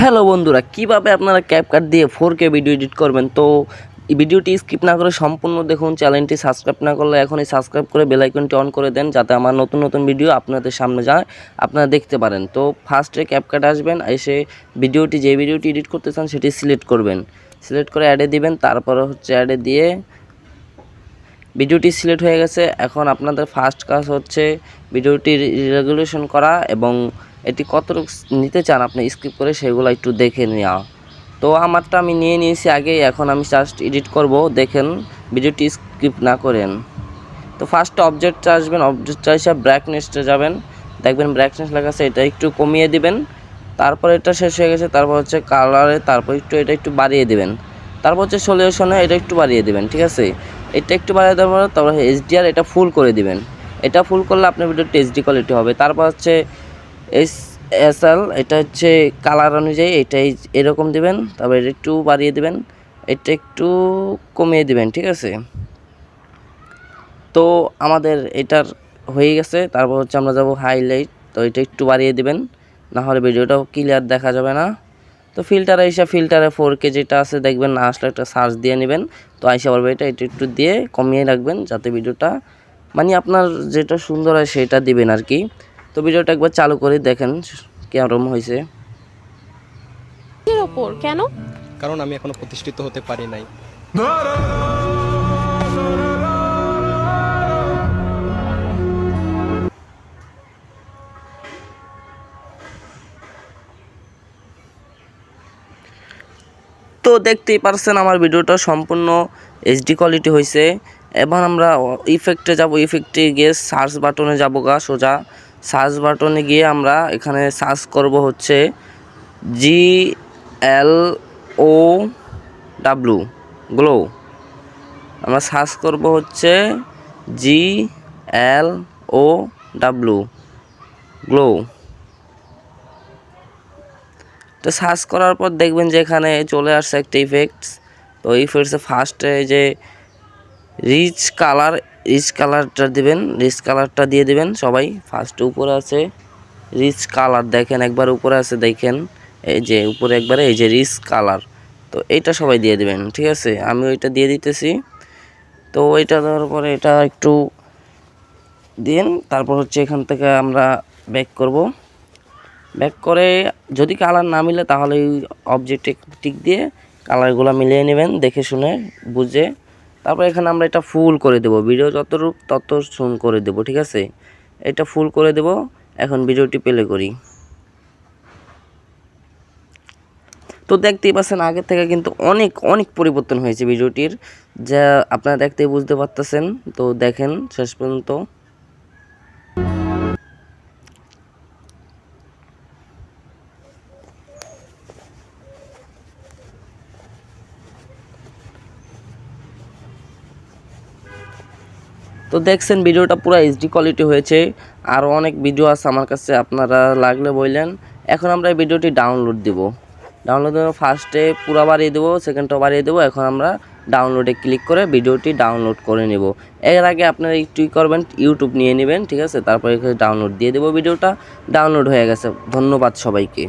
Hello বন্ধুরা, কিভাবে আপনারা ক্যাপকাট দিয়ে 4K ভিডিও এডিট করবেন। তো এই ভিডিওটি স্কিপ না করে সম্পূর্ণ দেখুন। চ্যানেলটি সাবস্ক্রাইব না করলে এখনই সাবস্ক্রাইব করে বেল আইকনটি অন করে দেন, যাতে আমার নতুন নতুন ভিডিও আপনাদের সামনে যায়, আপনারা দেখতে পারেন। তো ফার্স্টে ক্যাপকাট আসবেন, এসে যে ভিডিওটি এডিট করতে চান সেটি সিলেক্ট করবেন। সিলেক্ট করে অ্যাডে দিবেন, তারপরে হচ্ছে অ্যাডে দিয়ে ভিডিওটি সিলেক্ট হয়ে গেছে। এখন আপনাদের ফার্স্ট কাজ হচ্ছে ভিডিওটির রেগুলেশন করা এবং এটি কতটুকু নিতে চান আপনি স্কিপ করে সেগুলো একটু দেখে নেওয়া। তো আমারটা আমি নিয়ে নিয়েছি আগে, এখন আমি জাস্ট এডিট করব। দেখেন ভিডিওটি স্কিপ না করেন। তো ফার্স্টে অবজেক্টটা আসবেন, অবজেক্টটা এসে ব্রাইটনেসটা যাবেন, দেখবেন ব্রাইটনেস লেখা আছে, এটা একটু কমিয়ে দিবেন। তারপর এটা শেষ হয়ে গেছে, তারপর হচ্ছে কালারে, তারপর এটা একটু বাড়িয়ে দিবেন। তারপর হচ্ছে সলিউশনে এটা একটু বাড়িয়ে দিবেন, ঠিক আছে। এটা একটু বাড়িয়ে দেওয়ার পর তারপর HDR এটা ফুল করে দিবেন। এটা ফুল করলে আপনার ভিডিওটি HD কোয়ালিটি হবে। তারপর হচ্ছে SL, এটা হচ্ছে কালার অনুযায়ী এটাই এরকম দিবেন। তারপর এটা একটু বাড়িয়ে দিবেন, এটা একটু কমিয়ে দিবেন, ঠিক আছে। তো আমাদের এটার হয়ে গেছে। তারপর হচ্ছে আমরা যাব হাইলাইট, তো এটা একটু বাড়িয়ে দিবেন, না হলে ভিডিওটাও ক্লিয়ার দেখা যাবে না। তো ফিল্টারে এসে ফিল্টারে 4K যেটা আছে দেখবেন, না আসলে একটা সার্চ দিয়ে নেবেন। তো আইসা পারবে, এটা একটু দিয়ে কমিয়ে রাখবেন, যাতে ভিডিওটা মানে আপনার যেটা সুন্দর হয় সেটা দিবেন আর কি। তো ভিডিওটা একবার চালু করে দেখেন কেমন হয়েছে। এর ওপর কেন? কারণ আমি এখনো প্রতিষ্ঠিত হতে পারি নাই। তো দেখতেই পারছেন আমার ভিডিওটা সম্পূর্ণ HD কোয়ালিটি হয়েছে। এবার আমরা ইফেক্টে যাব, ইফেক্টে গিয়ে সার্চ বাটনে যাব সোজা। সার্চ বাটনে গিয়ে আমরা এখানে সার্চ করব হচ্ছে GLOW, গ্লো। আমরা সার্চ করব হচ্ছে GLOW, গ্লো। তো সার্চ করার পর দেখবেন যে এখানে চলে আসছে একটা ইফেক্টস। তো ইফেক্টসে ফার্স্টে যে রিচ কালারটা দিবেন, রিচ কালারটা দিয়ে দিবেন সবাই। ফার্স্টে উপরে আছে রিচ কালার, দেখেন একবার উপরে আছে, দেখেন এই যে উপরে একবারে এই যে রিচ কালার। তো এইটা সবাই দিয়ে দিবেন, ঠিক আছে। আমি ওইটা দিয়ে দিতেছি। তো ওইটা দেওয়ার পরে এটা একটু দিন। তারপর হচ্ছে এখান থেকে আমরা ব্যাক করব। ব্যাক করে যদি কালার না মিলে তাহলে এই অবজেক্টে টিক দিয়ে কালারগুলো মিলিয়ে নেবেন, দেখে শুনে বুঝে। তারপর এখানে আমরা এটা ফুল করে দেব, ভিডিও যতটুকু তত জুম করে দেব, ঠিক আছে। এটা ফুল করে দেব। এখন ভিডিওটি প্লে করি। তো দেখতেই পাচ্ছেন আগের থেকে কিন্তু অনেক অনেক পরিবর্তন হয়েছে ভিডিওটির, যা আপনারা দেখতেই বুঝতে পারতেছেন। তো দেখেন শেষ পর্যন্ত। তো দেখছেন ভিডিওটা পুরো HD কোয়ালিটি হয়েছে। আরও অনেক ভিডিও আছে আমার কাছে, আপনারা লাগলে বললেন। এখন আমরা এই ভিডিওটি ডাউনলোড দেব। ডাউনলোড দেবো, ফার্স্টে পুরো বাড়িয়ে দেবো, সেকেন্ডটাও বাড়িয়ে দেবো। এখন আমরা ডাউনলোডে ক্লিক করে ভিডিওটি ডাউনলোড করে নেব। এর আগে আপনারা একটুই করবেন, ইউটিউব নিয়ে নেবেন, ঠিক আছে। তারপরে এখানে ডাউনলোড দিয়ে দেবো। ভিডিওটা ডাউনলোড হয়ে গেছে। ধন্যবাদ সবাইকে।